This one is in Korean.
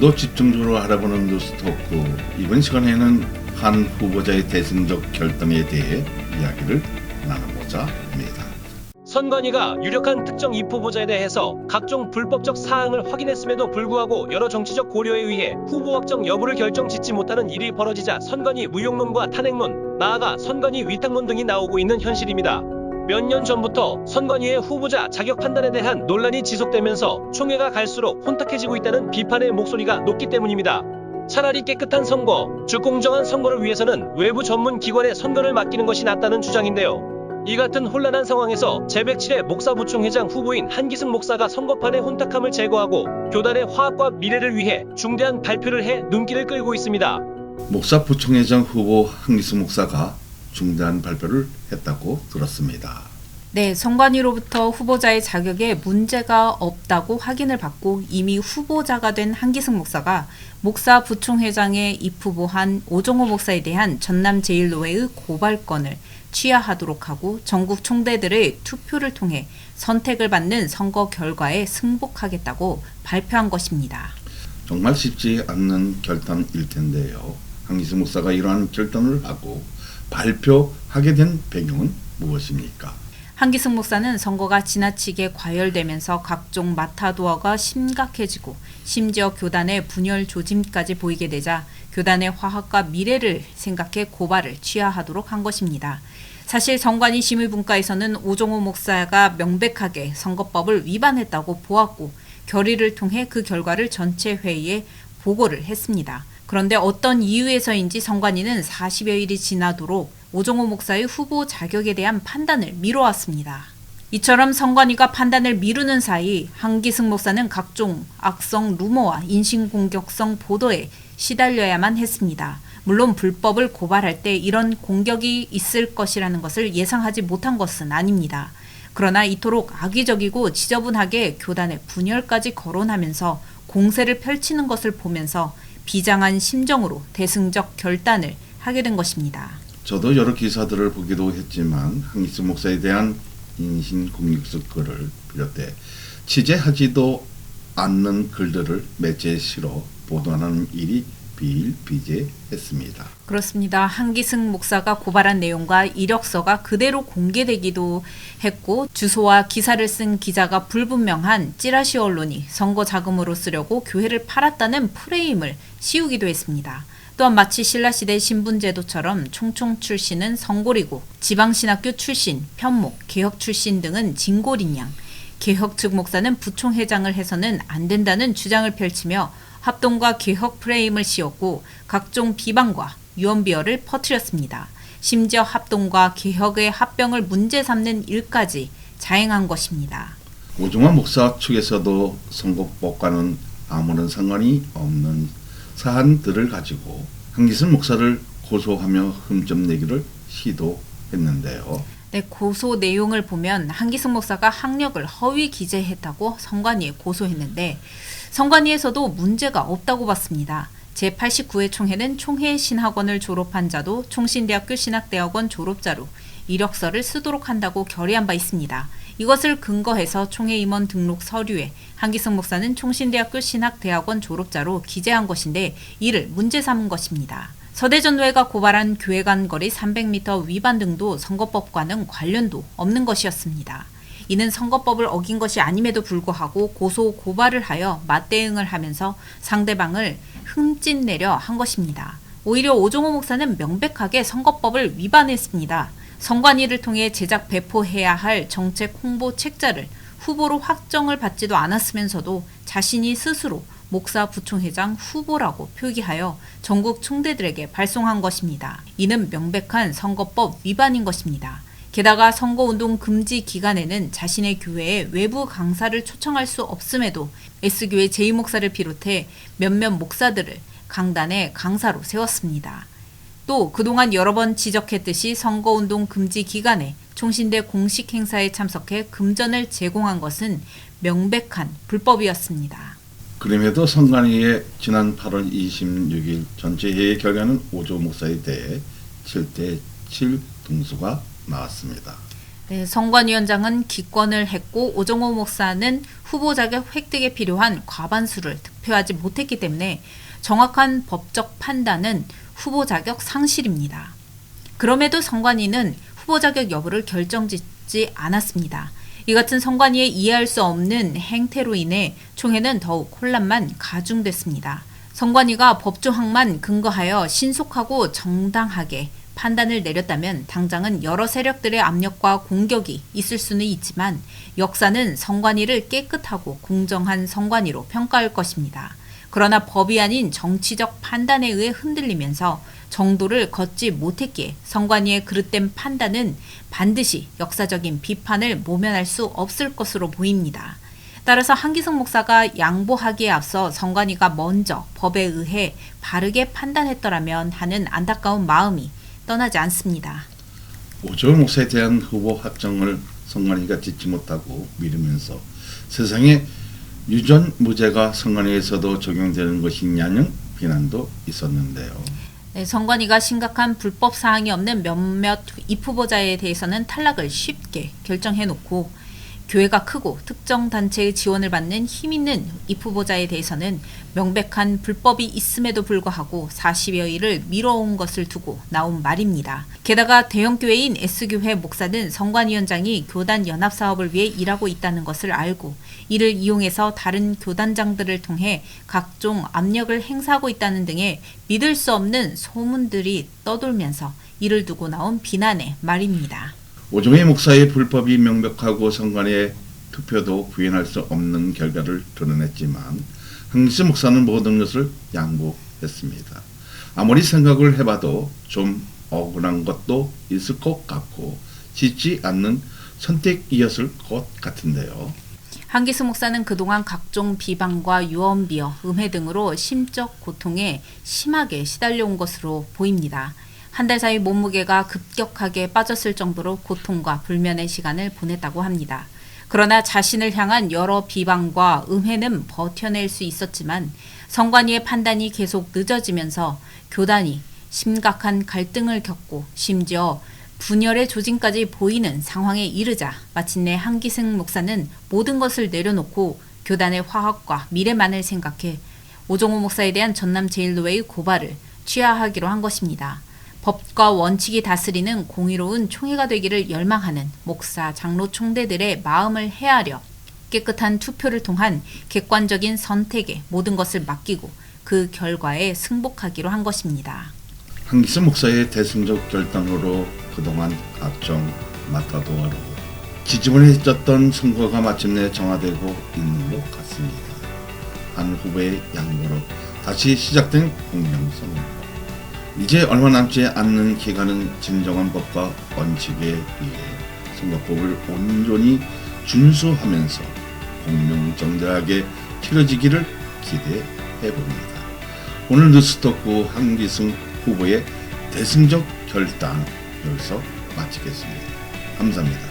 더 집중적으로 알아보는 뉴스토크. 이번 시간에는 한 후보자의 대승적 결단에 대해 이야기를 나눠보자 합니다. 선관위가 유력한 특정 입후보자에 대해서 각종 불법적 사항을 확인했음에도 불구하고 여러 정치적 고려에 의해 후보 확정 여부를 결정짓지 못하는 일이 벌어지자 선관위 무용론과 탄핵론, 나아가 선관위 위탁론 등이 나오고 있는 현실입니다. 몇 년 전부터 선관위의 후보자 자격 판단에 대한 논란이 지속되면서 총회가 갈수록 혼탁해지고 있다는 비판의 목소리가 높기 때문입니다. 차라리 깨끗한 선거, 즉 공정한 선거를 위해서는 외부 전문 기관에 선거를 맡기는 것이 낫다는 주장인데요. 이 같은 혼란한 상황에서 제107회 목사부총회장 후보인 한기승 목사가 선거판의 혼탁함을 제거하고 교단의 화합과 미래를 위해 중대한 발표를 해 눈길을 끌고 있습니다. 목사부총회장 후보 한기승 목사가 중대한 발표를 했다고 들었습니다. 네, 선관위로부터 후보자의 자격에 문제가 없다고 확인을 받고 이미 후보자가 된 한기승 목사가 목사 부총회장에 입후보한 오종호 목사에 대한 전남제일노회의 고발건을 취하하도록 하고 전국 총대들의 투표를 통해 선택을 받는 선거 결과에 승복하겠다고 발표한 것입니다. 정말 쉽지 않는 결단일 텐데요. 한기승 목사가 이러한 결단을 하고 발표하게 된 배경은 무엇입니까? 한기승 목사는 선거가 지나치게 과열되면서 각종 마타도어가 심각해지고 심지어 교단의 분열 조짐까지 보이게 되자 교단의 화합과 미래를 생각해 고발을 취하하도록 한 것입니다. 사실 선관위 심의분과에서는 오종호 목사가 명백하게 선거법을 위반했다고 보았고 결의를 통해 그 결과를 전체 회의에 보고를 했습니다. 그런데 어떤 이유에서인지 선관위는 40여일이 지나도록 오종호 목사의 후보 자격에 대한 판단을 미뤄왔습니다. 이처럼 선관위가 판단을 미루는 사이 한기승 목사는 각종 악성 루머와 인신공격성 보도에 시달려야만 했습니다. 물론 불법을 고발할 때 이런 공격이 있을 것이라는 것을 예상하지 못한 것은 아닙니다. 그러나 이토록 악의적이고 지저분하게 교단의 분열까지 거론하면서 공세를 펼치는 것을 보면서 비장한 심정으로 대승적 결단을 하게 된 것입니다. 저도 여러 기사들을 보기도 했지만 한기승 목사에 대한 인신공격성 글을 비롯해 취재하지도 않는 글들을 매체에 실어 보도하는 일이 비일비재했습니다. 그렇습니다. 한기승 목사가 고발한 내용과 이력서가 그대로 공개되기도 했고 주소와 기사를 쓴 기자가 불분명한 찌라시 언론이 선거 자금으로 쓰려고 교회를 팔았다는 프레임을 씌우기도 했습니다. 또한 마치 신라시대 신분제도처럼 총총 출신은 성골이고 지방신학교 출신, 편목, 개혁 출신 등은 진골인 양 개혁 측 목사는 부총회장을 해서는 안 된다는 주장을 펼치며 합동과 개혁 프레임을 씌웠고 각종 비방과 유언비어를 퍼뜨렸습니다. 심지어 합동과 개혁의 합병을 문제 삼는 일까지 자행한 것입니다. 오종호 목사 측에서도 선거법과는 아무런 상관이 없는 사안들을 가지고 한기승 목사를 고소하며 흠점 내기를 시도했는데요. 네, 고소 내용을 보면 한기승 목사가 학력을 허위 기재했다고 선관위에 고소했는데 선관위에서도 문제가 없다고 봤습니다. 제89회 총회는 총회 신학원을 졸업한 자도 총신대학교 신학대학원 졸업자로 이력서를 쓰도록 한다고 결의한 바 있습니다. 이것을 근거해서 총회 임원 등록 서류에 한기승 목사는 총신대학교 신학대학원 졸업자로 기재한 것인데 이를 문제 삼은 것입니다. 서대전노회가 고발한 교회 간 거리 300m 위반 등도 선거법과는 관련도 없는 것이었습니다. 이는 선거법을 어긴 것이 아님에도 불구하고 고소 고발을 하여 맞대응을 하면서 상대방을 흠집내려 한 것입니다. 오히려 오종호 목사는 명백하게 선거법을 위반했습니다. 선관위를 통해 제작 배포해야 할 정책 홍보 책자를 후보로 확정을 받지도 않았으면서도 자신이 스스로 목사 부총회장 후보라고 표기하여 전국 총대들에게 발송한 것입니다. 이는 명백한 선거법 위반인 것입니다. 게다가 선거운동 금지 기간에는 자신의 교회에 외부 강사를 초청할 수 없음에도 S교회 제2목사를 비롯해 몇몇 목사들을 강단에 강사로 세웠습니다. 또 그동안 여러 번 지적했듯이 선거운동 금지 기간에 총신대 공식 행사에 참석해 금전을 제공한 것은 명백한 불법이었습니다. 그럼에도 선관위의 지난 8월 26일 전체 회의 결과는 오종호 목사에 대해 7대7 등수가 나왔습니다. 네, 선관위원장은 기권을 했고 오정호 목사는 후보 자격 획득에 필요한 과반수를 득표하지 못했기 때문에 정확한 법적 판단은 후보 자격 상실입니다. 그럼에도 선관위는 후보 자격 여부를 결정짓지 않았습니다. 이 같은 선관위의 이해할 수 없는 행태로 인해 총회는 더욱 혼란만 가중됐습니다. 선관위가 법조항만 근거하여 신속하고 정당하게 판단을 내렸다면 당장은 여러 세력들의 압력과 공격이 있을 수는 있지만 역사는 선관위를 깨끗하고 공정한 선관위로 평가할 것입니다. 그러나 법이 아닌 정치적 판단에 의해 흔들리면서 정도를 걷지 못했기에 선관위의 그릇된 판단은 반드시 역사적인 비판을 모면할 수 없을 것으로 보입니다. 따라서 한기승 목사가 양보하기에 앞서 선관위가 먼저 법에 의해 바르게 판단했더라면 하는 안타까운 마음이 떠나지 않습니다. 오정호 목사에 대한 후보 확정을 선관위가 짓지 못하고 미루면서 세상에 유전 무죄가 선관위에서도 적용되는 것이냐는 비난도 있었는데요. 네, 선관위가 심각한 불법 사항이 없는 몇몇 입후보자에 대해서는 탈락을 쉽게 결정해놓고 교회가 크고 특정 단체의 지원을 받는 힘 있는 입후보자에 대해서는 명백한 불법이 있음에도 불구하고 40여일을 미뤄온 것을 두고 나온 말입니다. 게다가 대형교회인 S교회 목사는 선관위원장이 교단 연합사업을 위해 일하고 있다는 것을 알고 이를 이용해서 다른 교단장들을 통해 각종 압력을 행사하고 있다는 등의 믿을 수 없는 소문들이 떠돌면서 이를 두고 나온 비난의 말입니다. 오정호 목사의 불법이 명백하고 선관위의 투표도 부인할 수 없는 결과를 드러냈지만 한기승 목사는 모든 것을 양보했습니다. 아무리 생각을 해봐도 좀 억울한 것도 있을 것 같고 쉽지 않는 선택이었을 것 같은데요. 한기승 목사는 그동안 각종 비방과 유언비어, 음해 등으로 심적 고통에 심하게 시달려온 것으로 보입니다. 한 달 사이 몸무게가 급격하게 빠졌을 정도로 고통과 불면의 시간을 보냈다고 합니다. 그러나 자신을 향한 여러 비방과 음해는 버텨낼 수 있었지만 선관위의 판단이 계속 늦어지면서 교단이 심각한 갈등을 겪고 심지어 분열의 조짐까지 보이는 상황에 이르자 마침내 한기승 목사는 모든 것을 내려놓고 교단의 화합과 미래만을 생각해 오정호 목사에 대한 전남제일교회의 고발을 취하하기로 한 것입니다. 법과 원칙이 다스리는 공의로운 총회가 되기를 열망하는 목사, 장로, 총대들의 마음을 헤아려 깨끗한 투표를 통한 객관적인 선택에 모든 것을 맡기고 그 결과에 승복하기로 한 것입니다. 한기승 목사의 대승적 결단으로 그동안 각종 마타도어로 지지분해졌던 선거가 마침내 정화되고 있는 것 같습니다. 한 후보의 양보로 다시 시작된 공명선거. 이제 얼마 남지 않는 기간은 진정한 법과 원칙에 의해 선거법을 온전히 준수하면서 공명정대하게 치러지기를 기대해봅니다. 오늘 뉴스토크 한기승 후보의 대승적 결단 여기서 마치겠습니다. 감사합니다.